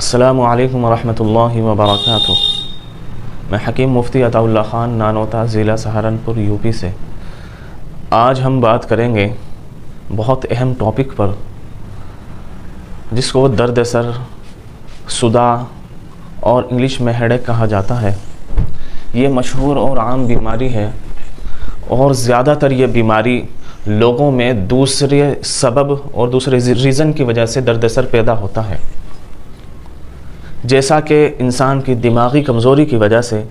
السلام علیکم ورحمۃ اللہ وبرکاتہ۔ میں حکیم مفتی عطا اللہ خان نانوتا ضلع سہارنپور یو پی سے آج ہم بات کریں گے بہت اہم ٹاپک پر، جس کو درد سر، صداع اور انگلش میں ہیڈیک کہا جاتا ہے۔ یہ مشہور اور عام بیماری ہے، اور زیادہ تر یہ بیماری لوگوں میں دوسرے سبب اور دوسرے ریزن کی وجہ سے درد سر پیدا ہوتا ہے، جیسا کہ انسان کی دماغی کمزوری کی وجہ سے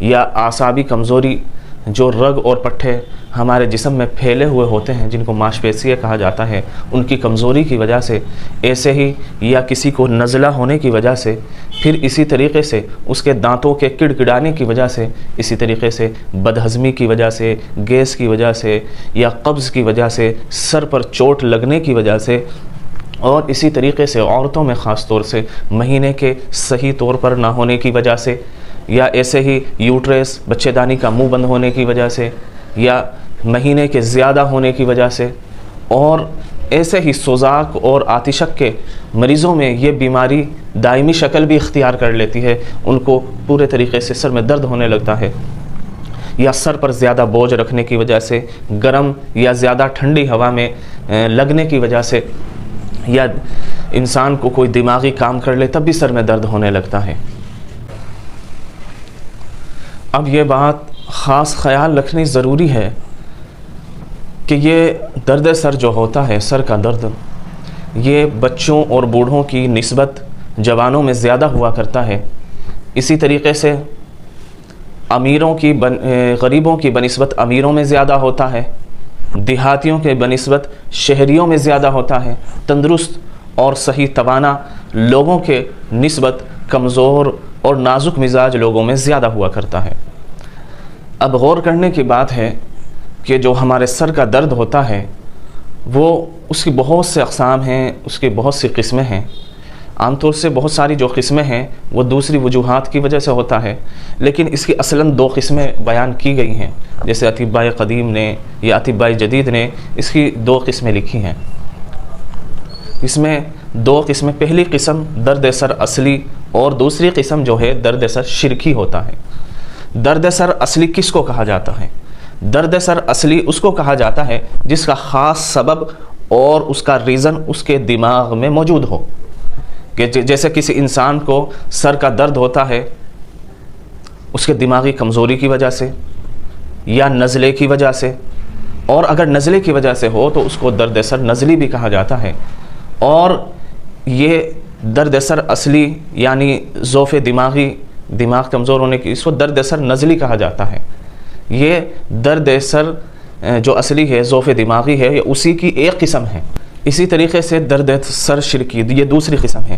یا اعصابی کمزوری، جو رگ اور پٹھے ہمارے جسم میں پھیلے ہوئے ہوتے ہیں جن کو ماش پیشیاں کہا جاتا ہے، ان کی کمزوری کی وجہ سے، ایسے ہی یا کسی کو نزلہ ہونے کی وجہ سے، پھر اسی طریقے سے اس کے دانتوں کے کڑکڑانے کی وجہ سے، اسی طریقے سے بدہضمی کی وجہ سے، گیس کی وجہ سے یا قبض کی وجہ سے، سر پر چوٹ لگنے کی وجہ سے، اور اسی طریقے سے عورتوں میں خاص طور سے مہینے کے صحیح طور پر نہ ہونے کی وجہ سے، یا ایسے ہی یوٹرس بچے دانی کا منہ بند ہونے کی وجہ سے، یا مہینے کے زیادہ ہونے کی وجہ سے، اور ایسے ہی سوزاک اور آتشک کے مریضوں میں یہ بیماری دائمی شکل بھی اختیار کر لیتی ہے۔ ان کو پورے طریقے سے سر میں درد ہونے لگتا ہے، یا سر پر زیادہ بوجھ رکھنے کی وجہ سے، گرم یا زیادہ ٹھنڈی ہوا میں لگنے کی وجہ سے، یا انسان کو کوئی دماغی کام کر لے تب بھی سر میں درد ہونے لگتا ہے۔ اب یہ بات خاص خیال رکھنی ضروری ہے کہ یہ درد سر جو ہوتا ہے، سر کا درد، یہ بچوں اور بوڑھوں کی نسبت جوانوں میں زیادہ ہوا کرتا ہے۔ اسی طریقے سے غریبوں کی بنسبت امیروں میں زیادہ ہوتا ہے، دیہاتیوں کے بنسبت شہریوں میں زیادہ ہوتا ہے، تندرست اور صحیح توانا لوگوں کے نسبت کمزور اور نازک مزاج لوگوں میں زیادہ ہوا کرتا ہے۔ اب غور کرنے کی بات ہے کہ جو ہمارے سر کا درد ہوتا ہے، وہ اس کی بہت سے اقسام ہیں، اس کی بہت سی قسمیں ہیں۔ عام طور سے بہت ساری جو قسمیں ہیں وہ دوسری وجوہات کی وجہ سے ہوتا ہے، لیکن اس کی اصلاً دو قسمیں بیان کی گئی ہیں، جیسے اطباء قدیم نے یا اطباء جدید نے اس کی دو قسمیں لکھی ہیں۔ اس میں دو قسمیں، پہلی قسم درد سر اصلی اور دوسری قسم جو ہے درد سر شرکی ہوتا ہے۔ درد سر اصلی کس کو کہا جاتا ہے؟ درد سر اصلی اس کو کہا جاتا ہے جس کا خاص سبب اور اس کا ریزن اس کے دماغ میں موجود ہو، کہ جیسے کسی انسان کو سر کا درد ہوتا ہے اس کے دماغی کمزوری کی وجہ سے یا نزلے کی وجہ سے، اور اگر نزلے کی وجہ سے ہو تو اس کو درد سر نزلی بھی کہا جاتا ہے۔ اور یہ درد سر اصلی یعنی ضعف دماغ کمزور ہونے کی، اس کو درد سر نزلی کہا جاتا ہے۔ یہ درد سر جو اصلی ہے، ضعف دماغی ہے، یہ اسی کی ایک قسم ہے۔ اسی طریقے سے درد سر شرکی یہ دوسری قسم ہے،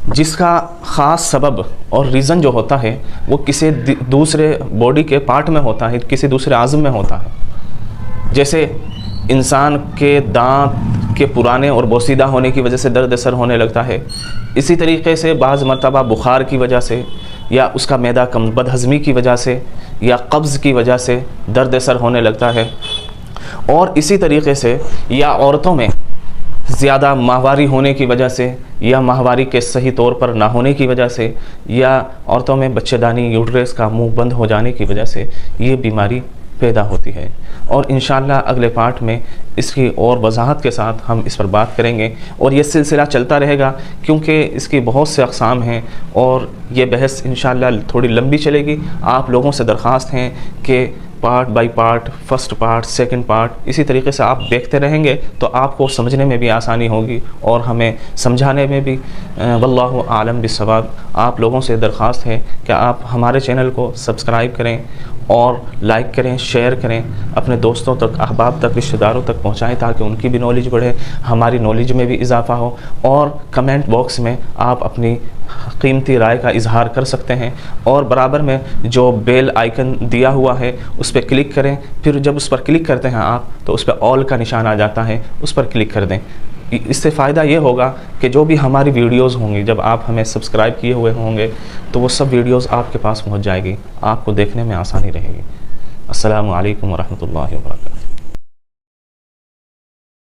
جس کا خاص سبب اور ریزن جو ہوتا ہے وہ کسی دوسرے باڈی کے پارٹ میں ہوتا ہے، کسی دوسرے عضو میں ہوتا ہے۔ جیسے انسان کے دانت کے پرانے اور بوسیدہ ہونے کی وجہ سے درد سر ہونے لگتا ہے، اسی طریقے سے بعض مرتبہ بخار کی وجہ سے، یا اس کا معدہ بدہضمی کی وجہ سے، یا قبض کی وجہ سے درد سر ہونے لگتا ہے۔ اور اسی طریقے سے یا عورتوں میں زیادہ ماہواری ہونے کی وجہ سے، یا ماہواری کے صحیح طور پر نہ ہونے کی وجہ سے، یا عورتوں میں بچے دانی یوٹرس کا منہ بند ہو جانے کی وجہ سے یہ بیماری پیدا ہوتی ہے۔ اور انشاءاللہ اگلے پارٹ میں اس کی اور وضاحت کے ساتھ ہم اس پر بات کریں گے، اور یہ سلسلہ چلتا رہے گا کیونکہ اس کی بہت سے اقسام ہیں، اور یہ بحث انشاءاللہ تھوڑی لمبی چلے گی۔ آپ لوگوں سے درخواست ہیں کہ part by part, first part, second part, اسی طریقے سے آپ دیکھتے رہیں گے تو آپ کو سمجھنے میں بھی آسانی ہوگی اور ہمیں سمجھانے میں بھی۔ واللہ اعلم بالصواب۔ آپ لوگوں سے درخواست ہے کہ آپ ہمارے چینل کو سبسکرائب کریں اور لائک کریں، شیئر کریں، اپنے دوستوں تک، احباب تک، رشتہ داروں تک پہنچائیں تاکہ ان کی بھی نالج بڑھے، ہماری نالج میں بھی اضافہ ہو۔ اور کمنٹ باکس میں آپ اپنی قیمتی رائے کا اظہار کر سکتے ہیں، اور برابر میں جو بیل آئیکن دیا ہوا ہے اس پہ کلک کریں۔ پھر جب اس پر کلک کرتے ہیں آپ تو اس پہ آل کا نشان آ جاتا ہے، اس پر کلک کر دیں۔ اس سے فائدہ یہ ہوگا کہ جو بھی ہماری ویڈیوز ہوں گی، جب آپ ہمیں سبسکرائب کیے ہوئے ہوں گے تو وہ سب ویڈیوز آپ کے پاس پہنچ جائے گی، آپ کو دیکھنے میں آسانی رہے گی۔ السلام علیکم ورحمۃ اللہ وبرکاتہ۔